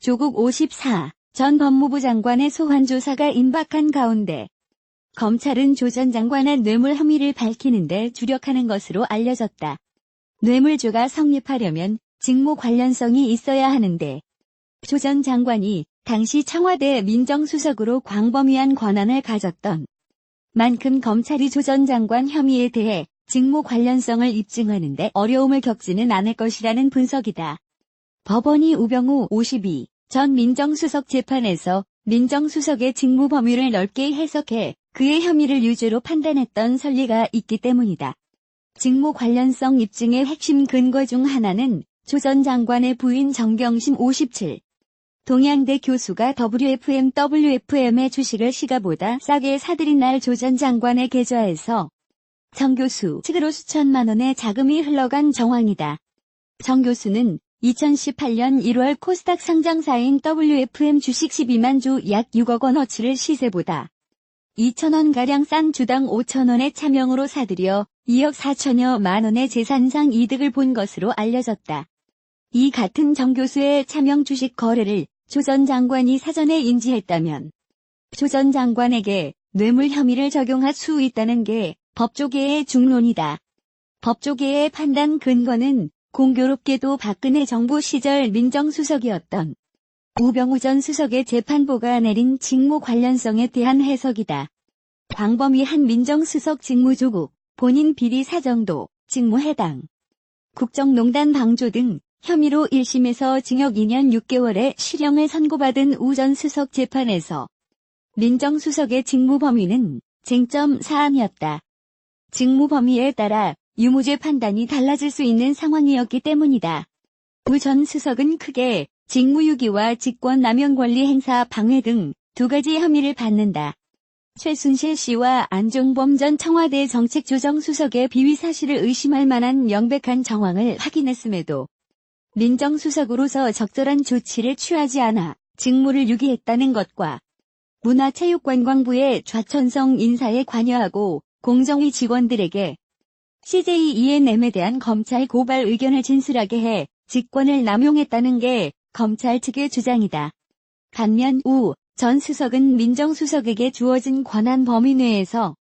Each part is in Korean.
조국 54 전 법무부 장관의 소환 조사가 임박한 가운데 검찰은 조 전 장관의 뇌물 혐의를 밝히는 데 주력하는 것으로 알려졌다. 뇌물죄가 성립하려면 직무 관련성이 있어야 하는데 조 전 장관이 당시 청와대 민정수석으로 광범위한 권한을 가졌던 만큼 검찰이 조 전 장관 혐의에 대해 직무 관련성을 입증하는 데 어려움을 겪지는 않을 것이라는 분석이다. 법원이 우병우 52 전 민정수석 재판에서 민정수석의 직무 범위를 넓게 해석해 그의 혐의를 유죄로 판단했던 선리가 있기 때문이다. 직무 관련성 입증의 핵심 근거 중 하나는 조 전 장관의 부인 정경심 57 동양대 교수가 WFM의 주식을 시가보다 싸게 사들인 날 조 전 장관의 계좌에서 정 교수 측으로 수천만 원의 자금이 흘러간 정황이다. 정 교수는 2018년 1월 코스닥 상장사인 WFM 주식 12만 주 약 6억 원어치를 시세보다 2,000원가량 싼 주당 5,000원의 차명으로 사들여 2억 4천여만 원의 재산상 이득을 본 것으로 알려졌다. 이 같은 정 교수의 차명 주식 거래를 조 전 장관이 사전에 인지했다면 조 전 장관에게 뇌물 혐의를 적용할 수 있다는 게 법조계의 중론이다. 법조계의 판단 근거는 공교롭게도 박근혜 정부 시절 민정수석이었던 우병우 전 수석의 재판부가 내린 직무 관련성에 대한 해석이다. 광범위한 민정수석 직무 조국, 본인 비리 사정도, 직무 해당, 국정농단 방조 등 혐의로 1심에서 징역 2년 6개월의 실형을 선고받은 우 전 수석 재판에서 민정수석의 직무 범위는 쟁점 사안이었다. 직무 범위에 따라 유무죄 판단이 달라질 수 있는 상황이었기 때문이다. 우 전 수석은 크게 직무유기와 직권남용 권리 행사 방해 등 두 가지 혐의를 받는다. 최순실 씨와 안종범 전 청와대 정책조정수석의 비위 사실을 의심할 만한 명백한 정황을 확인했음에도 민정수석으로서 적절한 조치를 취하지 않아 직무를 유기했다는 것과 문화체육관광부의 좌천성 인사에 관여하고 공정위 직원들에게 CJ E&M에 대한 검찰 고발 의견을 진술하게 해 직권을 남용했다는 게 검찰 측의 주장이다. 반면 우 전 수석은 민정수석에게 주어진 권한 범위 내에서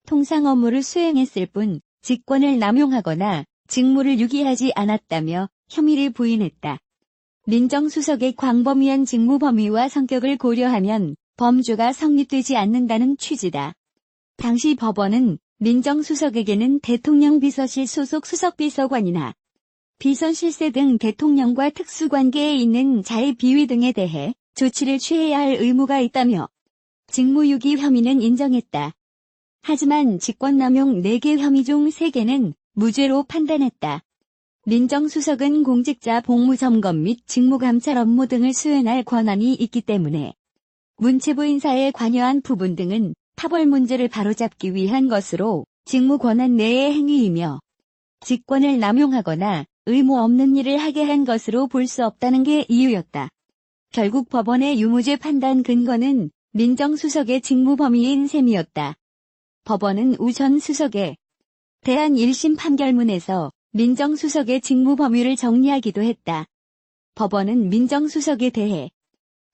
통상 업무를 수행했을 뿐 직권을 남용하거나 직무를 유기하지 않았다며 혐의를 부인했다. 민정수석의 광범위한 직무 범위와 성격을 고려하면 범죄가 성립되지 않는다는 취지다. 당시 법원은 민정수석에게는 대통령 비서실 소속 수석비서관이나 비서실세 등 대통령과 특수관계에 있는 자의 비위 등에 대해 조치를 취해야 할 의무가 있다며 직무유기 혐의는 인정했다. 하지만 직권남용 4개 혐의 중 3개는 무죄로 판단했다. 민정수석은 공직자 복무점검 및 직무감찰 업무 등을 수행할 권한이 있기 때문에 문체부 인사에 관여한 부분 등은 타벌 문제를 바로잡기 위한 것으로 직무 권한 내의 행위이며 직권을 남용하거나 의무 없는 일을 하게 한 것으로 볼 수 없다는 게 이유였다. 결국 법원의 유무죄 판단 근거는 민정수석의 직무 범위인 셈이었다. 법원은 우 전 수석에 대한 1심 판결문에서 민정수석의 직무 범위를 정리하기도 했다. 법원은 민정수석에 대해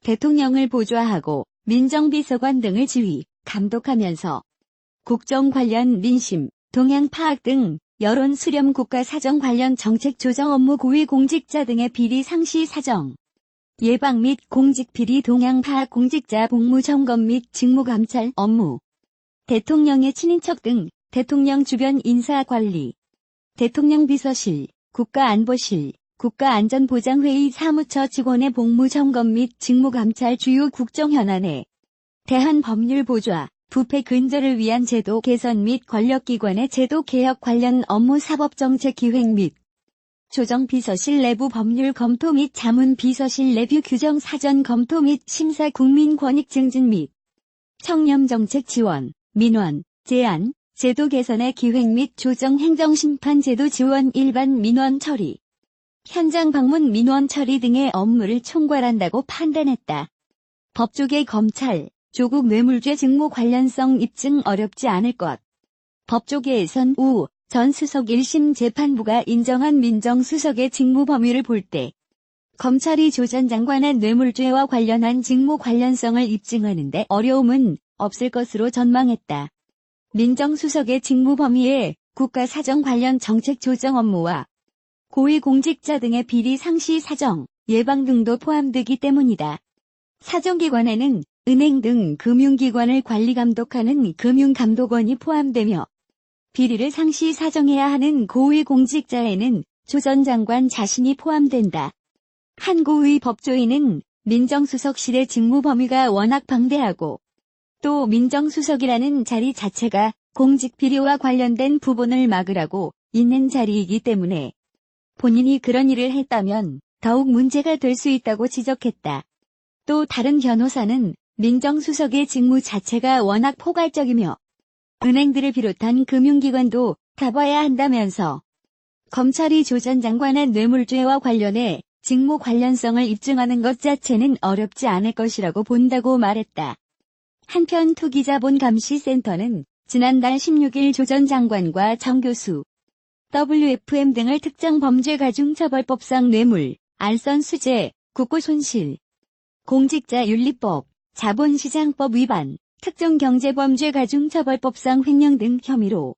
대통령을 보좌하고 민정비서관 등을 지휘, 감독하면서 국정 관련 민심, 동향 파악 등 여론 수렴 국가 사정 관련 정책 조정 업무 고위 공직자 등의 비리 상시 사정, 예방 및 공직 비리 동향 파악 공직자 복무 점검 및 직무 감찰 업무, 대통령의 친인척 등 대통령 주변 인사 관리, 대통령 비서실, 국가안보실, 국가안전보장회의 사무처 직원의 복무 점검 및 직무 감찰 주요 국정 현안에 대한 법률 보좌, 부패 근절을 위한 제도 개선 및 권력기관의 제도 개혁 관련 업무 사법정책 기획 및 조정비서실 내부 법률 검토 및 자문비서실 내부 규정 사전 검토 및 심사 국민권익 증진 및 청렴정책 지원, 민원, 제안, 제도 개선의 기획 및 조정 행정심판 제도 지원 일반 민원 처리, 현장 방문 민원 처리 등의 업무를 총괄한다고 판단했다. 법조계 검찰, 조국 뇌물죄 직무 관련성 입증 어렵지 않을 것. 법조계에선 우 전 수석 1심 재판부가 인정한 민정수석의 직무 범위를 볼 때 검찰이 조 전 장관의 뇌물죄와 관련한 직무 관련성을 입증하는데 어려움은 없을 것으로 전망했다. 민정수석의 직무 범위에 국가사정 관련 정책 조정 업무와 고위공직자 등의 비리 상시 사정, 예방 등도 포함되기 때문이다. 사정기관에는 은행 등 금융기관을 관리감독하는 금융감독원이 포함되며 비리를 상시 사정해야 하는 고위공직자에는 조 전 장관 자신이 포함된다. 한 고위 법조인은 민정수석실의 직무 범위가 워낙 방대하고 또 민정수석이라는 자리 자체가 공직 비리와 관련된 부분을 막으라고 있는 자리이기 때문에 본인이 그런 일을 했다면 더욱 문제가 될 수 있다고 지적했다. 또 다른 변호사는 민정수석의 직무 자체가 워낙 포괄적이며 은행들을 비롯한 금융기관도 가봐야 한다면서 검찰이 조 전 장관의 뇌물죄와 관련해 직무 관련성을 입증하는 것 자체는 어렵지 않을 것이라고 본다고 말했다. 한편 투기자본감시센터는 지난달 16일 조 전 장관과 정 교수, WFM 등을 특정범죄가중처벌법상 뇌물, 알선수재, 국고손실, 공직자윤리법, 자본시장법 위반, 특정경제범죄가중처벌법상 횡령 등 혐의로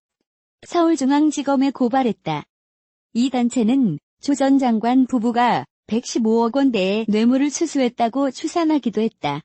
서울중앙지검에 고발했다. 이 단체는 조 전 장관 부부가 115억 원대의 뇌물을 수수했다고 추산하기도 했다.